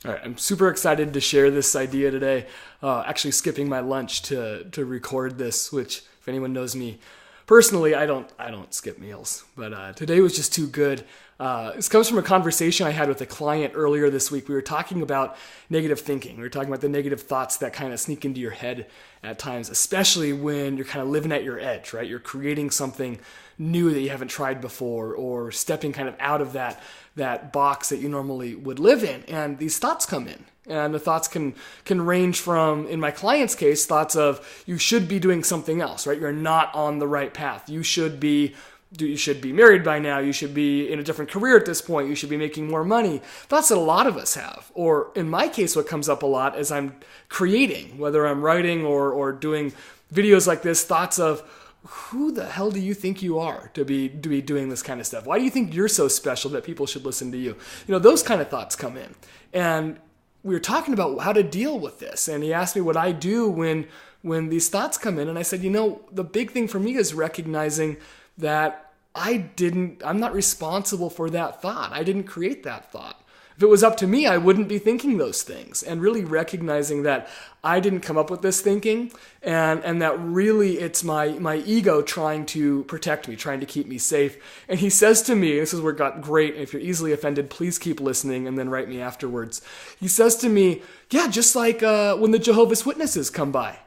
All right, I'm super excited to share this idea today. Actually skipping my lunch to record this, which if anyone knows me personally, I don't skip meals. But today was just too good. This comes from a conversation I had with a client earlier this week. We were talking about negative thinking. We were talking about the negative thoughts that kind of sneak into your head at times, especially when you're kind of living at your edge, right? You're creating something new that you haven't tried before, or stepping kind of out of that box that you normally would live in. And these thoughts come in. And the thoughts can range from, in my client's case, thoughts of you should be doing something else, right? You're not on the right path. You should be married by now. You should be in a different career at this point. You should be making more money. Thoughts that a lot of us have. Or in my case, what comes up a lot as I'm creating, whether I'm writing or doing videos like this, thoughts of, who the hell do you think you are to be doing this kind of stuff? Why do you think you're so special that people should listen to you? Those kind of thoughts come in. And we were talking about how to deal with this. And he asked me what I do when these thoughts come in. And I said, the big thing for me is recognizing that I'm not responsible for that thought. I didn't create that thought. If it was up to me, I wouldn't be thinking those things. And really recognizing that I didn't come up with this thinking, and that really it's my ego trying to protect me, trying to keep me safe. And he says to me, this is where it got great, and if you're easily offended, please keep listening and then write me afterwards. He says to me, yeah, just like when the Jehovah's Witnesses come by.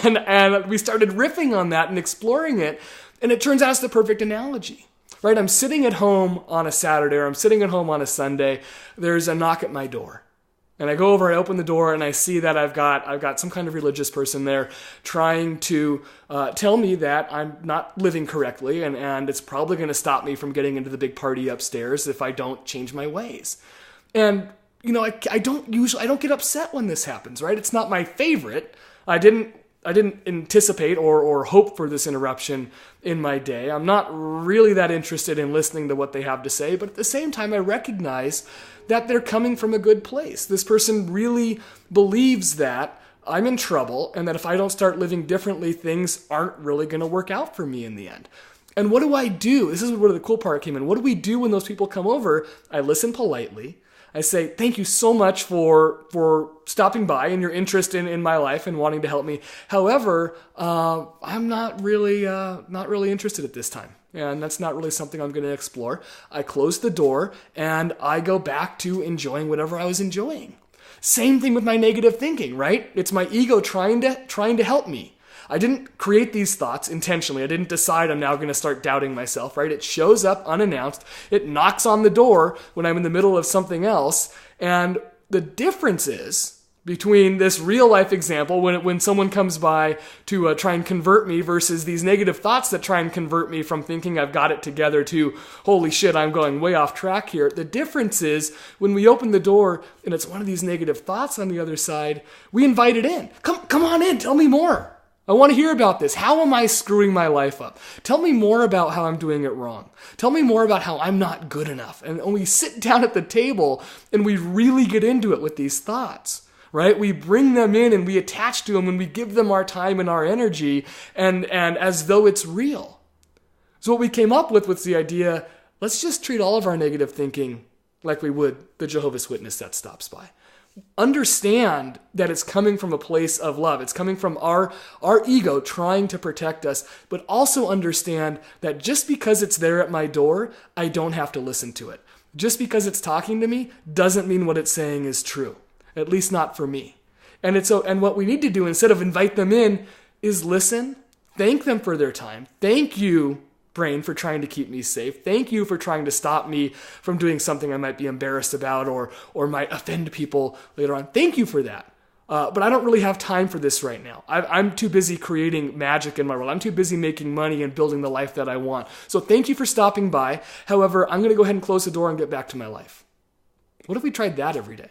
And we started riffing on that and exploring it, and it turns out it's the perfect analogy. Right, I'm sitting at home on a Saturday, or I'm sitting at home on a Sunday. There's a knock at my door. And I go over, I open the door, and I see that I've got some kind of religious person there trying to tell me that I'm not living correctly, and it's probably going to stop me from getting into the big party upstairs if I don't change my ways. And I don't get upset when this happens, right? It's not my favorite. I didn't anticipate or hope for this interruption in my day. I'm not really that interested in listening to what they have to say, but at the same time, I recognize that they're coming from a good place. This person really believes that I'm in trouble, and that if I don't start living differently, things aren't really going to work out for me in the end. And what do I do? This is where the cool part came in. What do we do when those people come over? I listen politely. I say, thank you so much for stopping by and your interest in my life and wanting to help me. However, I'm not really interested at this time. And that's not really something I'm going to explore. I close the door and I go back to enjoying whatever I was enjoying. Same thing with my negative thinking, right? It's my ego trying to help me. I didn't create these thoughts intentionally. I didn't decide I'm now going to start doubting myself, right? It shows up unannounced. It knocks on the door when I'm in the middle of something else. And the difference is between this real life example when someone comes by to try and convert me versus these negative thoughts that try and convert me from thinking I've got it together to, holy shit, I'm going way off track here. The difference is when we open the door and it's one of these negative thoughts on the other side, we invite it in. Come on in. Tell me more. I want to hear about this. How am I screwing my life up? Tell me more about how I'm doing it wrong. Tell me more about how I'm not good enough. And when we sit down at the table and we really get into it with these thoughts, right? We bring them in and we attach to them and we give them our time and our energy and as though it's real. So what we came up with was the idea, let's just treat all of our negative thinking like we would the Jehovah's Witness that stops by. Understand that it's coming from a place of love. It's coming from our ego trying to protect us, but also understand that just because it's there at my door, I don't have to listen to it. Just because it's talking to me doesn't mean what it's saying is true, at least not for me. And what we need to do instead of invite them in is listen, thank them for their time. Thank you, brain, for trying to keep me safe. Thank you for trying to stop me from doing something I might be embarrassed about or might offend people later on. Thank you for that. But I don't really have time for this right now. I'm too busy creating magic in my world. I'm too busy making money and building the life that I want. So thank you for stopping by. However, I'm going to go ahead and close the door and get back to my life. What if we tried that every day?